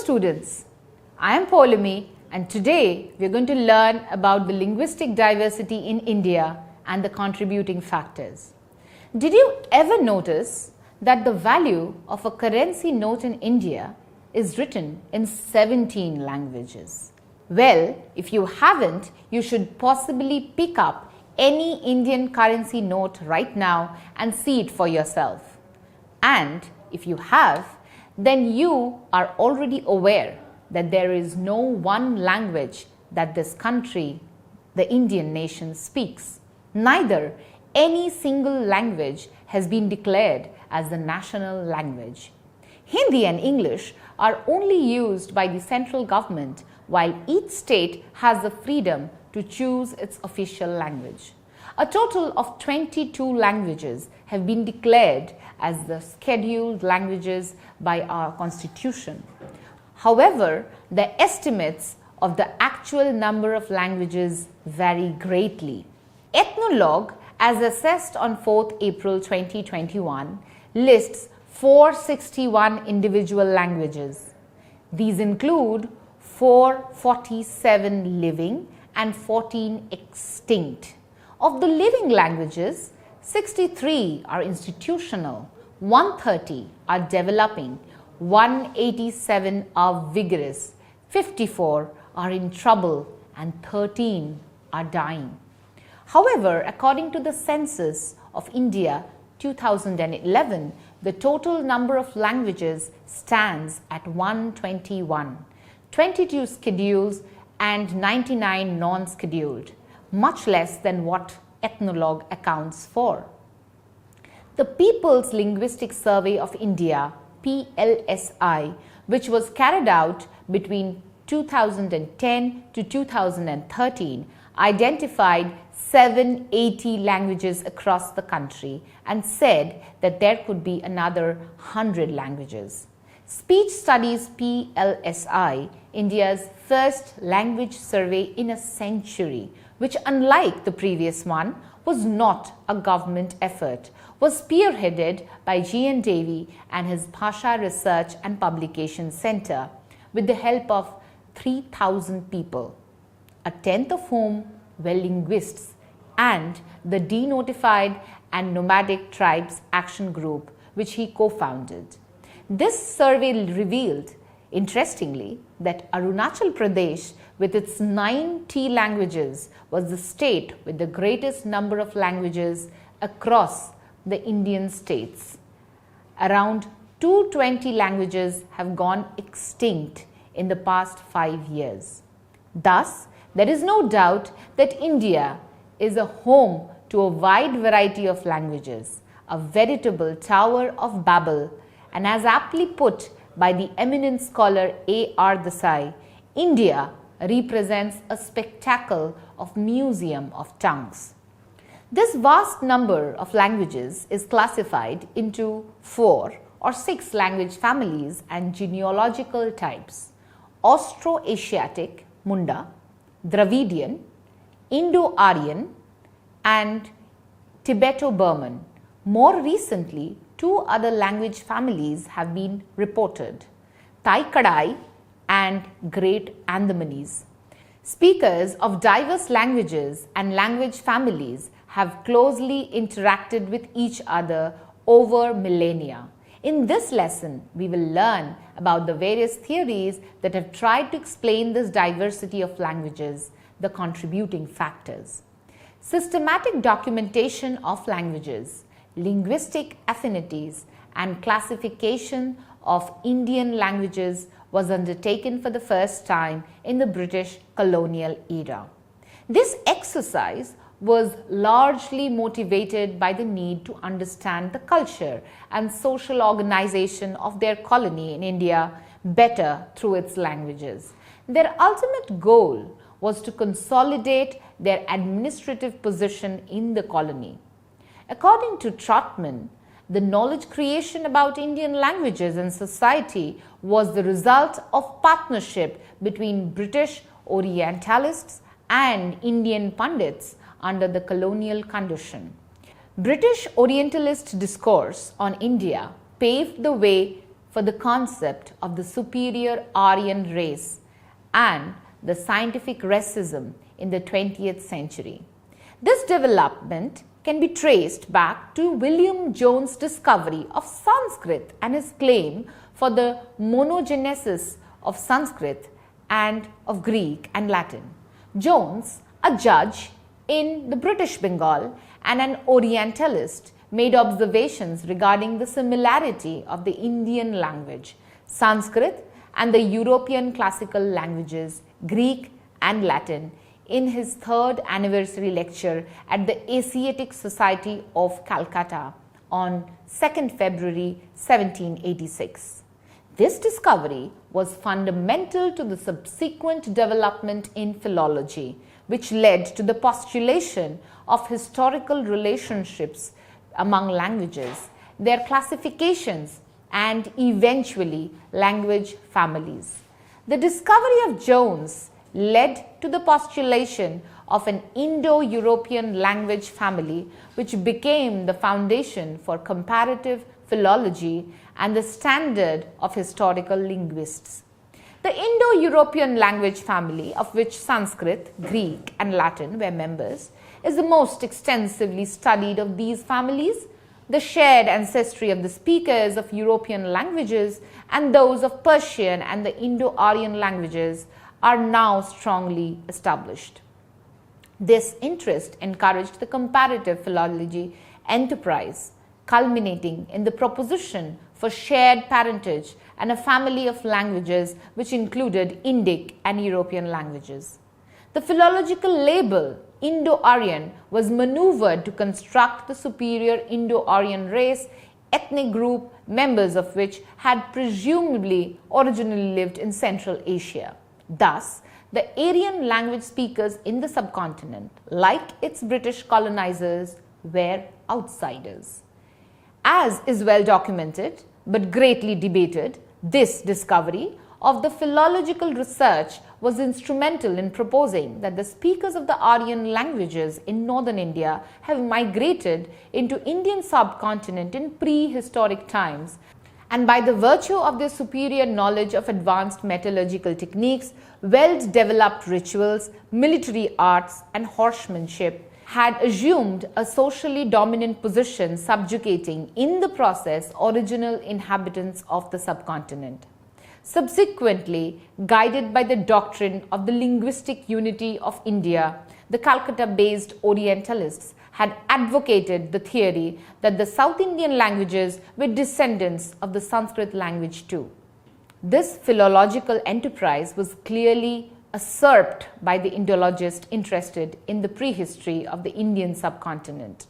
students, I am Poulomi and today we are going to learn about the linguistic diversity in India and the contributing factors. Did you ever notice that the value of a currency note in India is written in 17 languages? Well, if you haven't, you should possibly pick up any Indian currency note right now and see it for yourself. And if you have, then you are already aware that there is no one language that this country, the Indian nation, speaks. Neither any single language has been declared as the national language. Hindi and English are only used by the central government, while each state has the freedom to choose its official language. A total of 22 languages have been declared as the scheduled languages by our constitution. However, the estimates of the actual number of languages vary greatly. Ethnologue, as assessed on 4th April 2021, lists 461 individual languages. These include 447 living and 14 extinct. Of the living languages, 63 are institutional, 130 are developing, 187 are vigorous, 54 are in trouble, and 13 are dying. However, according to the Census of India 2011, the total number of languages stands at 121, 22 scheduled and 99 non-scheduled, much less than what Ethnologue accounts for. The People's Linguistic Survey of India, PLSI, which was carried out between 2010 to 2013, identified 780 languages across the country and said that there could be another 100 languages. Speech Studies PLSI, India's first language survey in a century, which unlike the previous one was not a government effort, was spearheaded by G.N. Davy and his Bhasha Research and Publication Center with the help of 3,000 people, a tenth of whom were linguists, and the Denotified and Nomadic Tribes Action Group, which he co-founded. This survey revealed, interestingly, that Arunachal Pradesh, with its 90 languages, was the state with the greatest number of languages across the Indian states. Around 220 languages have gone extinct in the past 5 years. Thus, there is no doubt that India is a home to a wide variety of languages, a veritable Tower of Babel, and as aptly put by the eminent scholar A.R. Dasa, India represents a spectacle of museum of tongues. This vast number of languages is classified into 4 or 6 language families and genealogical types: Austroasiatic, Munda, Dravidian, Indo-Aryan, and Tibeto-Burman. More recently, 2 other language families have been reported: Tai-Kadai and Great Andamanese. Speakers of diverse languages and language families have closely interacted with each other over millennia. In this lesson, we will learn about the various theories that have tried to explain this diversity of languages, the contributing factors. Systematic documentation of languages, linguistic affinities, and classification of Indian languages was undertaken for the first time in the British colonial era. This exercise was largely motivated by the need to understand the culture and social organization of their colony in India better through its languages. Their ultimate goal was to consolidate their administrative position in the colony. According to Trotman, the knowledge creation about Indian languages and society was the result of partnership between British Orientalists and Indian Pandits under the colonial condition. British Orientalist discourse on India paved the way for the concept of the superior Aryan race and the scientific racism in the 20th century. This development can be traced back to William Jones' discovery of Sanskrit and his claim for the monogenesis of Sanskrit and of Greek and Latin. Jones, a judge in the British Bengal and an Orientalist, made observations regarding the similarity of the Indian language, Sanskrit, and the European classical languages, Greek and Latin, in his 3rd anniversary lecture at the Asiatic Society of Calcutta on 2nd February 1786. This discovery was fundamental to the subsequent development in philology, which led to the postulation of historical relationships among languages, their classifications, and eventually language families. The discovery of Jones led to the postulation of an Indo-European language family, which became the foundation for comparative philology and the standard of historical linguists. The Indo-European language family, of which Sanskrit, Greek, and Latin were members, is the most extensively studied of these families. The shared ancestry of the speakers of European languages and those of Persian and the Indo-Aryan languages are now strongly established. This interest encouraged the comparative philology enterprise, culminating in the proposition for shared parentage and a family of languages which included Indic and European languages. The philological label Indo-Aryan was maneuvered to construct the superior Indo-Aryan race, ethnic group members of which had presumably originally lived in Central Asia. Thus, the Aryan language speakers in the subcontinent, like its British colonizers, were outsiders. As is well documented but greatly debated, this discovery of the philological research was instrumental in proposing that the speakers of the Aryan languages in northern India have migrated into Indian subcontinent in prehistoric times, and by the virtue of their superior knowledge of advanced metallurgical techniques, well-developed rituals, military arts, and horsemanship, had assumed a socially dominant position, subjugating in the process original inhabitants of the subcontinent. Subsequently, guided by the doctrine of the linguistic unity of India, the Calcutta-based Orientalists had advocated the theory that the South Indian languages were descendants of the Sanskrit language too. This philological enterprise was clearly usurped by the Indologists interested in the prehistory of the Indian subcontinent.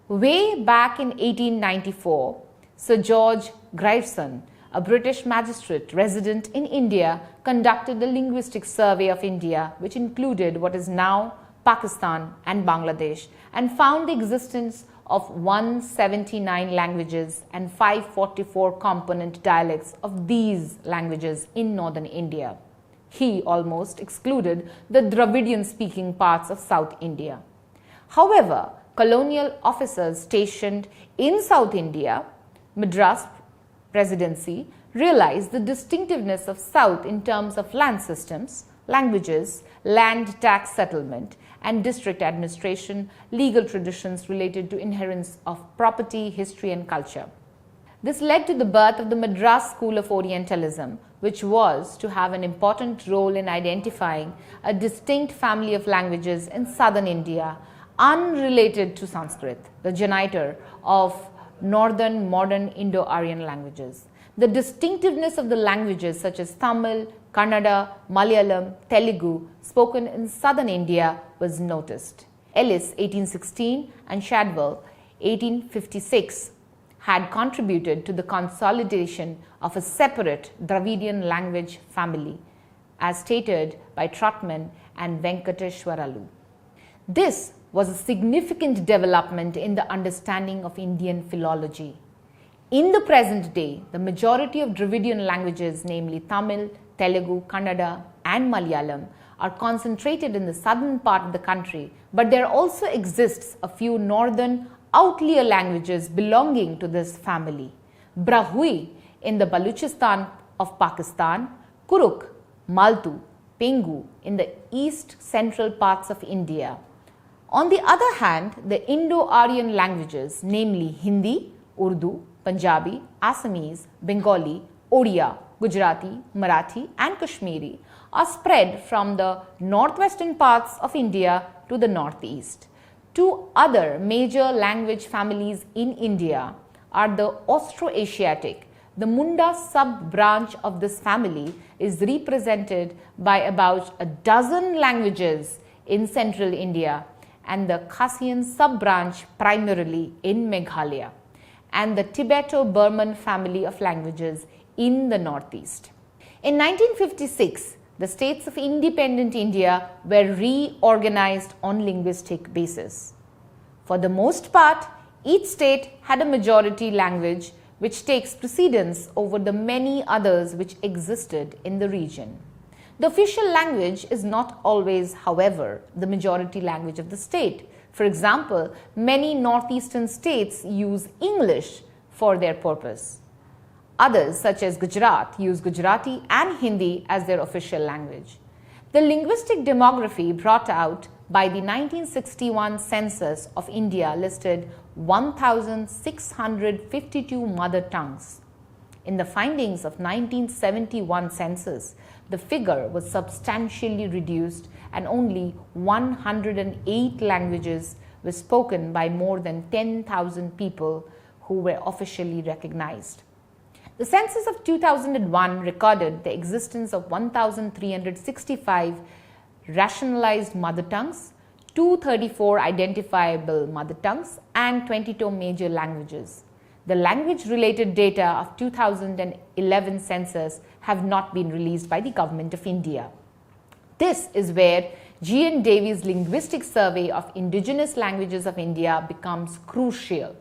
Way back in 1894, Sir George Grierson, a British magistrate resident in India, conducted a linguistic survey of India, which included what is now Pakistan and Bangladesh, and found the existence of 179 languages and 544 component dialects of these languages in northern India. He almost excluded the Dravidian-speaking parts of South India. However, colonial officers stationed in South India, Madras Presidency, realized the distinctiveness of South in terms of land systems, languages, land tax settlement, and district administration, legal traditions related to inheritance of property, history, and culture. This led to the birth of the Madras School of Orientalism, which was to have an important role in identifying a distinct family of languages in southern India, unrelated to Sanskrit, the genitor of northern modern Indo-Aryan languages. The distinctiveness of the languages such as Tamil, Kannada, Malayalam, Telugu spoken in southern India was noticed. Ellis 1816 and Shadwell 1856 had contributed to the consolidation of a separate Dravidian language family, as stated by Trotman and Venkateshwaralu. This was a significant development in the understanding of Indian philology. In the present day, the majority of Dravidian languages, namely Tamil, Telugu, Kannada, and Malayalam, are concentrated in the southern part of the country, but there also exists a few northern outlier languages belonging to this family. Brahui in the Baluchistan of Pakistan, Kuruk, Maltu, Pengu in the east central parts of India. On the other hand, the Indo-Aryan languages, namely Hindi, Urdu, Punjabi, Assamese, Bengali, Odia, Gujarati, Marathi and Kashmiri are spread from the northwestern parts of India to the northeast. Two other major language families in India are the Austroasiatic. The Munda sub-branch of this family is represented by about a dozen languages in central India, and the Khassian sub-branch primarily in Meghalaya, and the Tibeto-Burman family of languages in the northeast. In 1956, the states of independent India were reorganized on linguistic basis. For the most part, each state had a majority language which takes precedence over the many others which existed in the region. The official language is not always, however, the majority language of the state. For example, many northeastern states use English for their purpose. Others, such as Gujarat, use Gujarati and Hindi as their official language. The linguistic demography brought out by the 1961 census of India listed 1,652 mother tongues. In the findings of 1971 census, the figure was substantially reduced and only 108 languages were spoken by more than 10,000 people who were officially recognized. The census of 2001 recorded the existence of 1,365 rationalized mother tongues, 234 identifiable mother tongues, and 22 major languages. The language-related data of 2011 census have not been released by the Government of India. This is where G.N. Davies' linguistic survey of indigenous languages of India becomes crucial.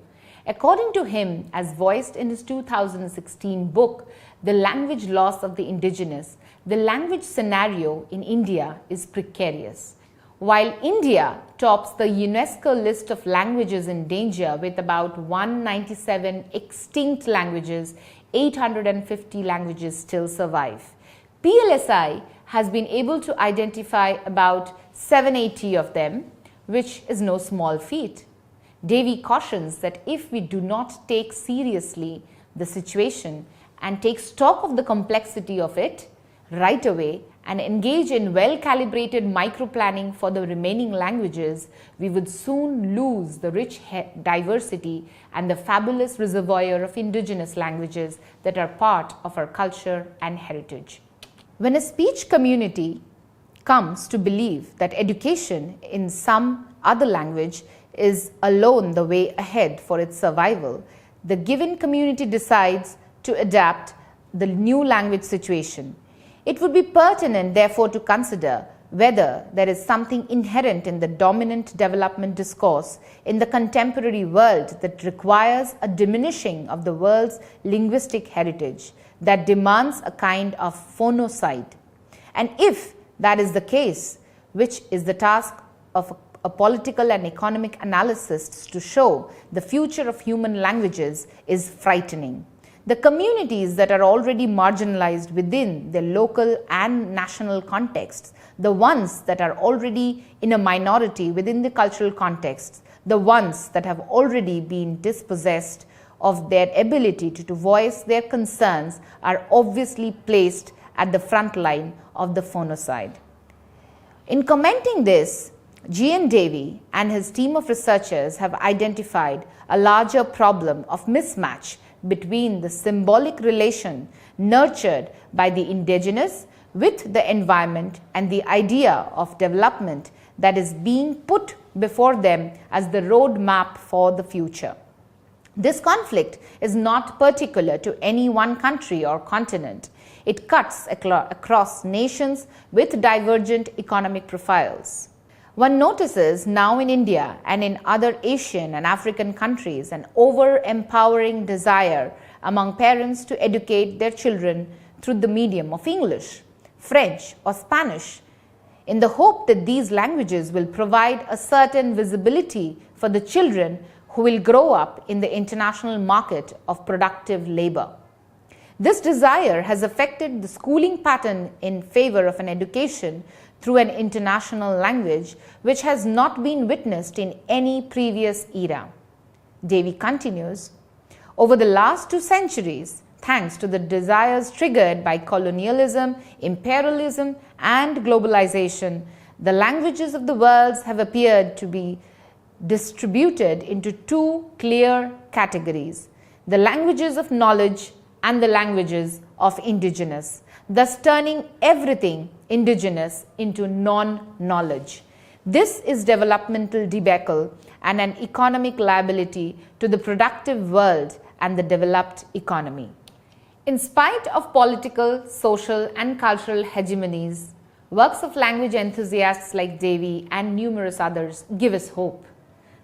According to him, as voiced in his 2016 book, The Language Loss of the Indigenous, the language scenario in India is precarious. While India tops the UNESCO list of languages in danger with about 197 extinct languages, 850 languages still survive. PLSI has been able to identify about 780 of them, which is no small feat. Davy cautions that if we do not take seriously the situation and take stock of the complexity of it right away and engage in well-calibrated micro-planning for the remaining languages, we would soon lose the rich diversity and the fabulous reservoir of indigenous languages that are part of our culture and heritage. When a speech community comes to believe that education in some other language is alone the way ahead for its survival, the given community decides to adapt the new language situation. It would be pertinent, therefore, to consider whether there is something inherent in the dominant development discourse in the contemporary world that requires a diminishing of the world's linguistic heritage, that demands a kind of phonocide. And if that is the case, which is the task of a political and economic analysis to show, the future of human languages is frightening. The communities that are already marginalized within their local and national contexts, the ones that are already in a minority within the cultural context, the ones that have already been dispossessed of their ability to voice their concerns are obviously placed at the front line of the phonocide. In commenting this, G.N. Davy and his team of researchers have identified a larger problem of mismatch between the symbolic relation nurtured by the indigenous with the environment and the idea of development that is being put before them as the roadmap for the future. This conflict is not particular to any one country or continent. It cuts across nations with divergent economic profiles. One notices now in India and in other Asian and African countries an over-empowering desire among parents to educate their children through the medium of English, French or Spanish, in the hope that these languages will provide a certain visibility for the children who will grow up in the international market of productive labor. This desire has affected the schooling pattern in favor of an education through an international language which has not been witnessed in any previous era. Devi continues, over the last 2 centuries, thanks to the desires triggered by colonialism, imperialism, and globalization, the languages of the world have appeared to be distributed into 2 clear categories, the languages of knowledge and the languages of indigenous, thus turning everything indigenous into non-knowledge. This is developmental debacle and an economic liability to the productive world and the developed economy. In spite of political, social, and cultural hegemonies, works of language enthusiasts like Devi and numerous others give us hope.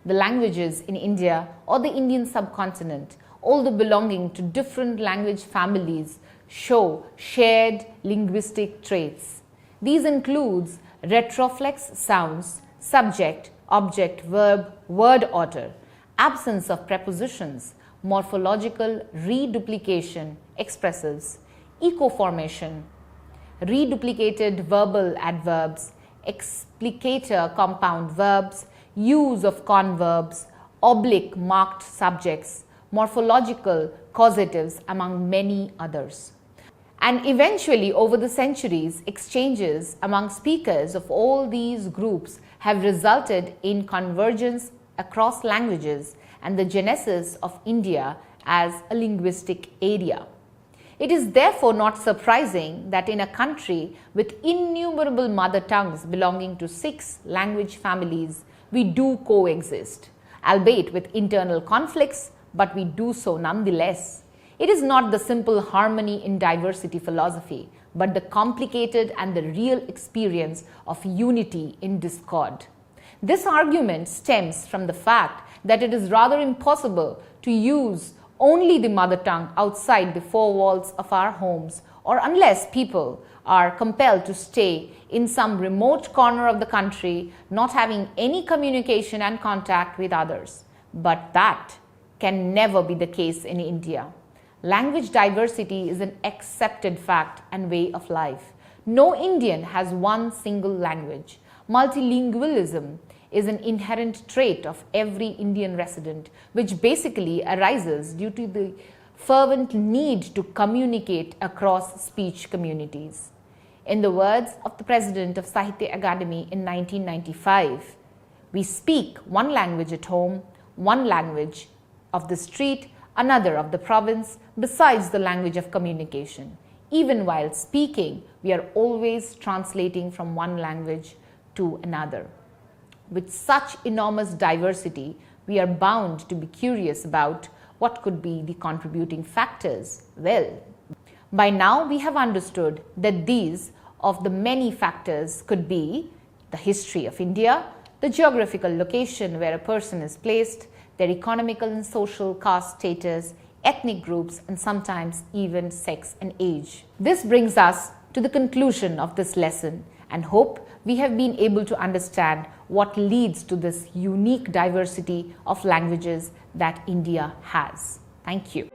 The languages in India or the Indian subcontinent, although belonging to different language families, show shared linguistic traits. These include retroflex sounds, subject, object, verb, word order, absence of prepositions, morphological reduplication, expressives, eco-formation, reduplicated verbal adverbs, explicator compound verbs, use of converbs, oblique marked subjects, morphological causatives, among many others. And eventually, over the centuries, exchanges among speakers of all these groups have resulted in convergence across languages and the genesis of India as a linguistic area. It is therefore not surprising that in a country with innumerable mother tongues belonging to 6 language families, we do coexist, albeit with internal conflicts, but we do so nonetheless. It is not the simple harmony in diversity philosophy, but the complicated and the real experience of unity in discord. This argument stems from the fact that it is rather impossible to use only the mother tongue outside the 4 walls of our homes, or unless people are compelled to stay in some remote corner of the country, not having any communication and contact with others. But that can never be the case in India. Language diversity is an accepted fact and way of life. No Indian has one single language. Multilingualism is an inherent trait of every Indian resident, which basically arises due to the fervent need to communicate across speech communities. In the words of the President of Sahitya Academy in 1995, we speak one language at home, one language of the street, another of the province, besides the language of communication. Even while speaking, we are always translating from one language to another. With such enormous diversity, we are bound to be curious about what could be the contributing factors. Well, by now we have understood that these of the many factors could be the history of India, the geographical location where a person is placed, their economical and social caste status, ethnic groups, and sometimes even sex and age. This brings us to the conclusion of this lesson, and hope we have been able to understand what leads to this unique diversity of languages that India has. Thank you.